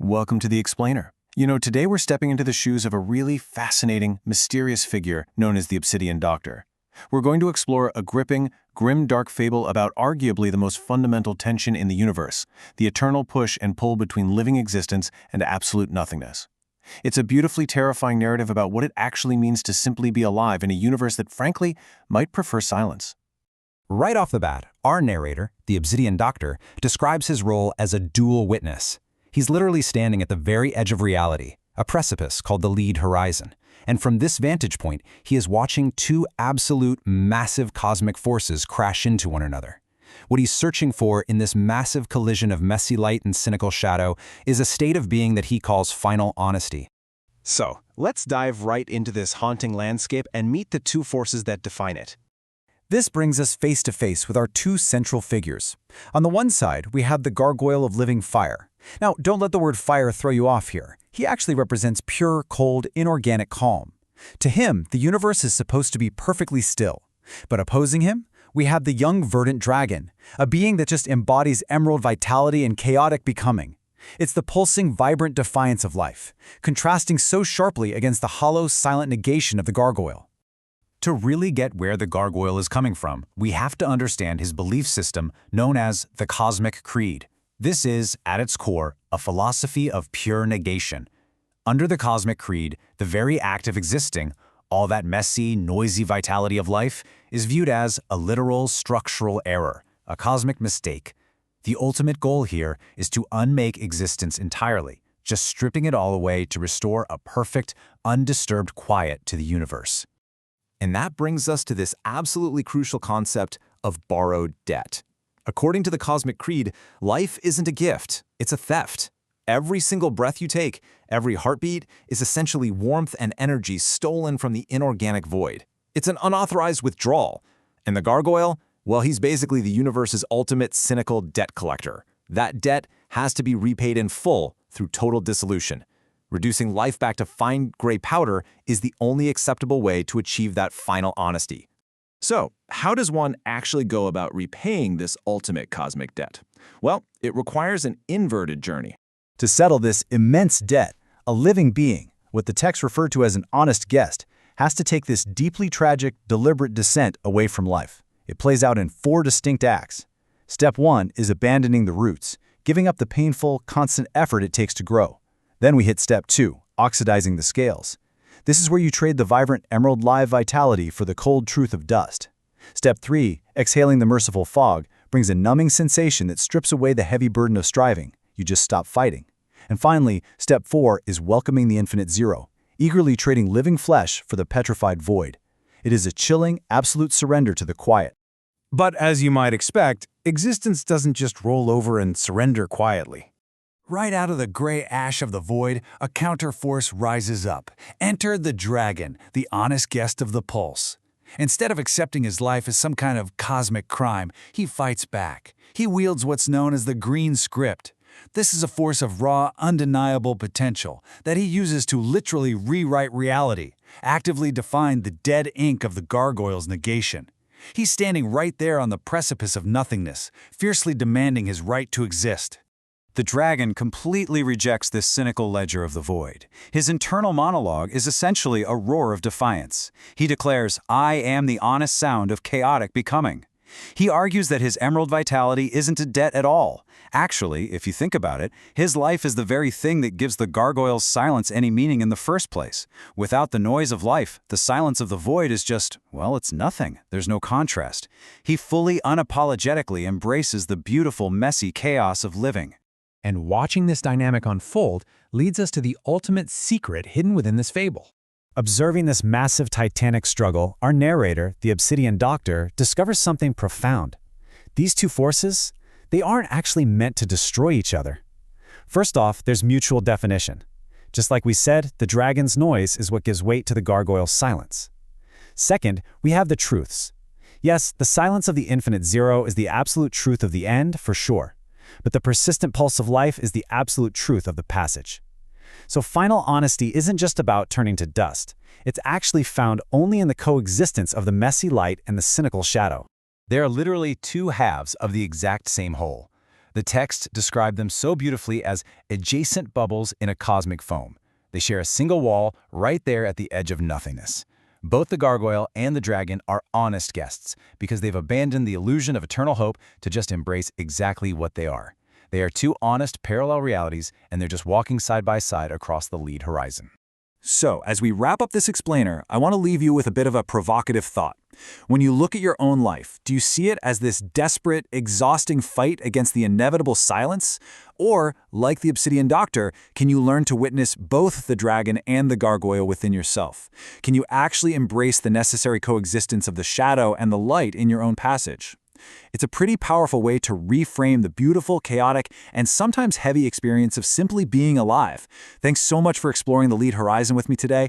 Welcome to The Explainer. Today we're stepping into the shoes of a really fascinating, mysterious figure known as the Obsidian Doctor. We're going to explore a gripping, grim dark fable about arguably the most fundamental tension in the universe, the eternal push and pull between living existence and absolute nothingness. It's a beautifully terrifying narrative about what it actually means to simply be alive in a universe that, frankly, might prefer silence. Right off the bat, our narrator, the Obsidian Doctor, describes his role as a dual witness. He's literally standing at the very edge of reality, a precipice called the Lead Horizon. And from this vantage point, he is watching two absolute massive cosmic forces crash into one another. What he's searching for in this massive collision of messy light and cynical shadow is a state of being that he calls final honesty. So, let's dive right into this haunting landscape and meet the two forces that define it. This brings us face to face with our two central figures. On the one side, we have the gargoyle of living fire. Now, don't let the word fire throw you off here. He actually represents pure, cold, inorganic calm. To him, the universe is supposed to be perfectly still. But opposing him, we have the young verdant dragon, a being that just embodies emerald vitality and chaotic becoming. It's the pulsing, vibrant defiance of life, contrasting so sharply against the hollow, silent negation of the gargoyle. To really get where the gargoyle is coming from, we have to understand his belief system known as the Cosmic Creed. This is, at its core, a philosophy of pure negation. Under the Cosmic Creed, the very act of existing, all that messy, noisy vitality of life, is viewed as a literal structural error, a cosmic mistake. The ultimate goal here is to unmake existence entirely, just stripping it all away to restore a perfect, undisturbed quiet to the universe. And that brings us to this absolutely crucial concept of borrowed debt. According to the Cosmic Creed, life isn't a gift, it's a theft. Every single breath you take, every heartbeat, is essentially warmth and energy stolen from the inorganic void. It's an unauthorized withdrawal. And the gargoyle? Well, he's basically the universe's ultimate cynical debt collector. That debt has to be repaid in full through total dissolution. Reducing life back to fine gray powder is the only acceptable way to achieve that final honesty. So, how does one actually go about repaying this ultimate cosmic debt? Well, it requires an inverted journey. To settle this immense debt, a living being, what the text referred to as an honest guest, has to take this deeply tragic, deliberate descent away from life. It plays out in 4 distinct acts. Step 1 is abandoning the roots, giving up the painful, constant effort it takes to grow. Then we hit step 2, oxidizing the scales. This is where you trade the vibrant emerald live vitality for the cold truth of dust. Step 3, exhaling the merciful fog, brings a numbing sensation that strips away the heavy burden of striving. You just stop fighting. And finally, step 4 is welcoming the infinite zero, eagerly trading living flesh for the petrified void. It is a chilling, absolute surrender to the quiet. But as you might expect, existence doesn't just roll over and surrender quietly. Right out of the gray ash of the void, a counterforce rises up. Enter the dragon, the honest guest of the pulse. Instead of accepting his life as some kind of cosmic crime, he fights back. He wields what's known as the green script. This is a force of raw, undeniable potential that he uses to literally rewrite reality, actively define the dead ink of the gargoyle's negation. He's standing right there on the precipice of nothingness, fiercely demanding his right to exist. The dragon completely rejects this cynical ledger of the void. His internal monologue is essentially a roar of defiance. He declares, "I am the honest sound of chaotic becoming." He argues that his emerald vitality isn't a debt at all. Actually, if you think about it, his life is the very thing that gives the gargoyle's silence any meaning in the first place. Without the noise of life, the silence of the void is just, well, it's nothing. There's no contrast. He fully, unapologetically embraces the beautiful, messy chaos of living. And watching this dynamic unfold leads us to the ultimate secret hidden within this fable. Observing this massive titanic struggle, our narrator, the Obsidian Doctor, discovers something profound. These two forces, they aren't actually meant to destroy each other. First off, there's mutual definition. Just like we said, the dragon's noise is what gives weight to the gargoyle's silence. Second, we have the truths. Yes, the silence of the infinite zero is the absolute truth of the end, for sure. But the persistent pulse of life is the absolute truth of the passage. So final honesty isn't just about turning to dust. It's actually found only in the coexistence of the messy light and the cynical shadow. They are literally two halves of the exact same whole. The text described them so beautifully as adjacent bubbles in a cosmic foam. They share a single wall right there at the edge of nothingness. Both the gargoyle and the dragon are honest guests because they've abandoned the illusion of eternal hope to just embrace exactly what they are. They are two honest parallel realities, and they're just walking side by side across the lead horizon. So, as we wrap up this explainer, I want to leave you with a bit of a provocative thought. When you look at your own life, do you see it as this desperate, exhausting fight against the inevitable silence? Or, like the Obsidian Doctor, can you learn to witness both the dragon and the gargoyle within yourself? Can you actually embrace the necessary coexistence of the shadow and the light in your own passage? It's a pretty powerful way to reframe the beautiful, chaotic, and sometimes heavy experience of simply being alive. Thanks so much for exploring the lead horizon with me today.